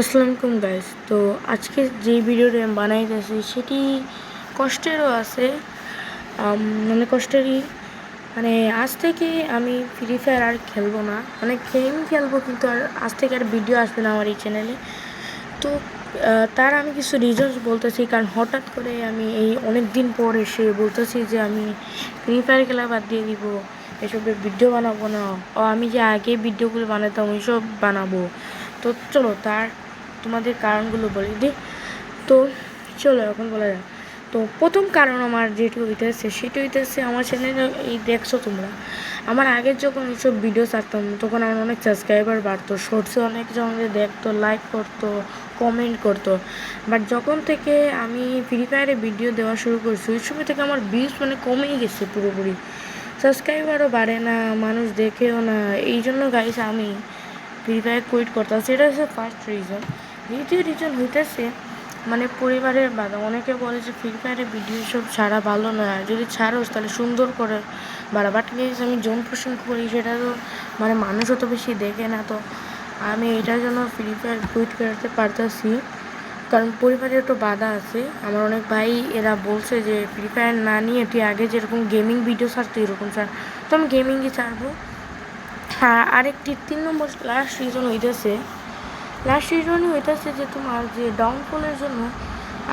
আসসালামু আলাইকুম গাইস। তো আজকে যে ভিডিওটা আমি বানাইতেছি সেটি কষ্টেরও আছে, মানে কষ্টেরই। মানে আজ থেকে আমি ফ্রি ফায়ার আর খেলবো না, মানে গেম খেলবো কিন্তু আর আজ থেকে আর ভিডিও আসবে না আমার এই চ্যানেলে। তো তার আমি কিছু রিজনস বলতেছি, কারণ হঠাৎ করে আমি এই অনেক দিন পর এসে বলতেছি যে আমি ফ্রি ফায়ার খেলা বাদ দিয়ে দিব, এসবের ভিডিও বানাবো না, ও আমি যে আগে ভিডিওগুলো বানাতাম ওইসব বানাবো। তো চলো তোমাদের কারণগুলো বলে দিই। তো চলো এখন বলা যাক। তো প্রথম কারণ আমার যেটি হইতেছে সেটি হইতেছে, আমার চ্যানেলে এই দেখছো তোমরা, আমার আগের যখন এইসব ভিডিও ছাড়তাম তখন আমার অনেক সাবস্ক্রাইবার বাড়তো, শর্টসে অনেকজন দেখতো, লাইক করতো, কমেন্ট করতো। বাট যখন থেকে আমি ফ্রি ফায়ারে ভিডিও দেওয়া শুরু করছি ওই সময় থেকে আমার ভিউজ মানে কমেই গেছে পুরোপুরি, সাবস্ক্রাইবারও বাড়ে না, মানুষ দেখেও না। এই জন্য গাইস আমি ফ্রি ফায়ার কুইট করতাম, সেটা হচ্ছে ফার্স্ট রিজন। দ্বিতীয় রিজন হইতেছে মানে পরিবারের বাধা। অনেকে বলে যে ফ্রি ফায়ারের ভিডিও সব ছাড়া ভালো নয়, যদি ছাড়োস তাহলে সুন্দর করে বাড়া। বাট গেস আমি জোন পোষণ করি, সেটা তো মানে মানুষ অত বেশি দেখে না। তো আমি এটার জন্য ফ্রি ফায়ার কুইট করতে পারতেছি, কারণ পরিবারের একটু বাধা আছে। আমার অনেক ভাই এরা বলছে যে ফ্রি ফায়ার না নিয়ে তুই আগে যেরকম গেমিং ভিডিও ছাড়তো এরকম ছাড়, তো আমি গেমিংই ছাড়বো। হ্যাঁ, আরেকটি 3 নম্বর লাস্ট রিজনই হইতেছে যে তোমার যে ডাউনফলের জন্য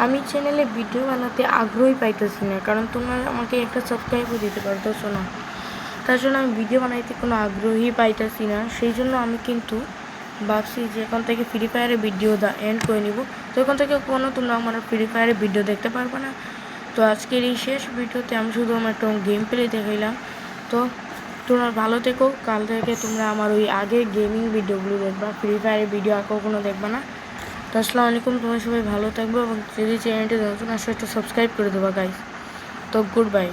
আমি চ্যানেলে ভিডিও বানাতে আগ্রহী পাইতেছি না, কারণ তোমরা আমাকে একটা সাবস্ক্রাইবও দিতে পারতেছো না। তার জন্য আমি ভিডিও বানাইতে কোনো আগ্রহী পাইতেছি না। সেই জন্য আমি কিন্তু ভাবছি যে এখন থেকে ফ্রি ফায়ারের ভিডিও এন্ড করে নিব। তো এখন থেকে কোনো তোমরা আমার ফ্রি ফায়ারের ভিডিও দেখতে পারবে না। তো আজকের এই শেষ ভিডিওতে আমি শুধু আমার একটা গেম প্লে দেখাইলাম। তো তোমরা ভালো থেকো, কাল থেকে তোমরা আমার ওই আগে গেমিং ভিডিওগুলো দেখবা, ফ্রি ফায়ারের ভিডিও আর কখনো দেখবা না। তো আসসালামু আলাইকুম, তোমরা সবাই ভালো থাকবো এবং যদি চ্যানেলটি নতুন আসলে একটু সাবস্ক্রাইব করে দেবা গাইস। তো গুড বাই।